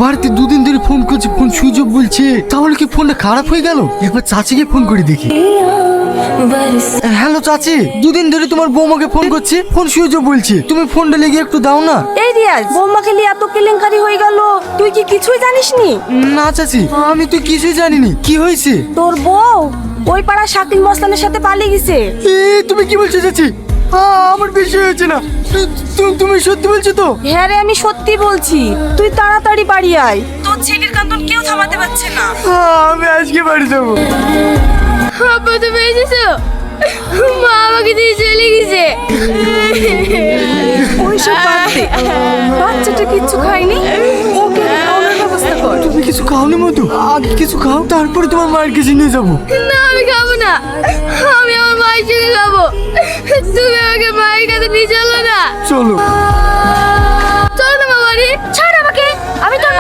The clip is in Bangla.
বাড়িতে দুদিন ধরে ফোন করছে, ফোন সুইচ অফ বলছে। তাহলে কি ফোনটা খারাপ হয়ে গেল? একবার চাচিকে ফোন করে দেখি। হ্যালো চাচি, দুদিন ধরে তোমার বৌমাকে ফোন করছি, ফোন সুইচ অফ বলছে। তুমি ফোনটা লেগে একটু দাও না। এই রিয়াজ, বৌমাকে নিয়ে এত কেলেঙ্কারি হয়ে গেল, তুই কি কিছুই জানিসনি? না চাচি, আমি তো কিছুই জানিনি। কি হয়েছে? তোর বউ ওই পাড়া শাকিল মস্তানের সাথে পালিয়ে গেছে। তুমি কি বলছো চাচি? আমার বেশি হয়েছে না? তুমি সত্যি বলছো তো? হ্যাঁ রে, আমি সত্যি বলছি। তুই তাড়াতাড়ি বাড়ি আয়, তোর ছেলের কান্দন কেউ থামাতে পারছে না। আমি আজকে বাড়ি যাবো। আব্বা তুমি এসেছো? মা আমাকে দিয়ে চলে গেছে। ওইসব বাদ দে, বাচ্চাটা কিচ্ছু খায়নি, ওকে খাওয়ানোর ব্যবস্থা কর। তুমি কিছু খাওনি মধু? আগে কিছু খাও, তারপরে তোমার মায়ের কাছে নিয়ে যাবো। না আমি খাবো না, আমি আমার মায়ের সঙ্গে খাবো। তুমি আমাকে মায়ের কাছে নিয়ে চলো না। চলো। চলো না মা বাড়ি। ছাড় আমাকে, আমি তোর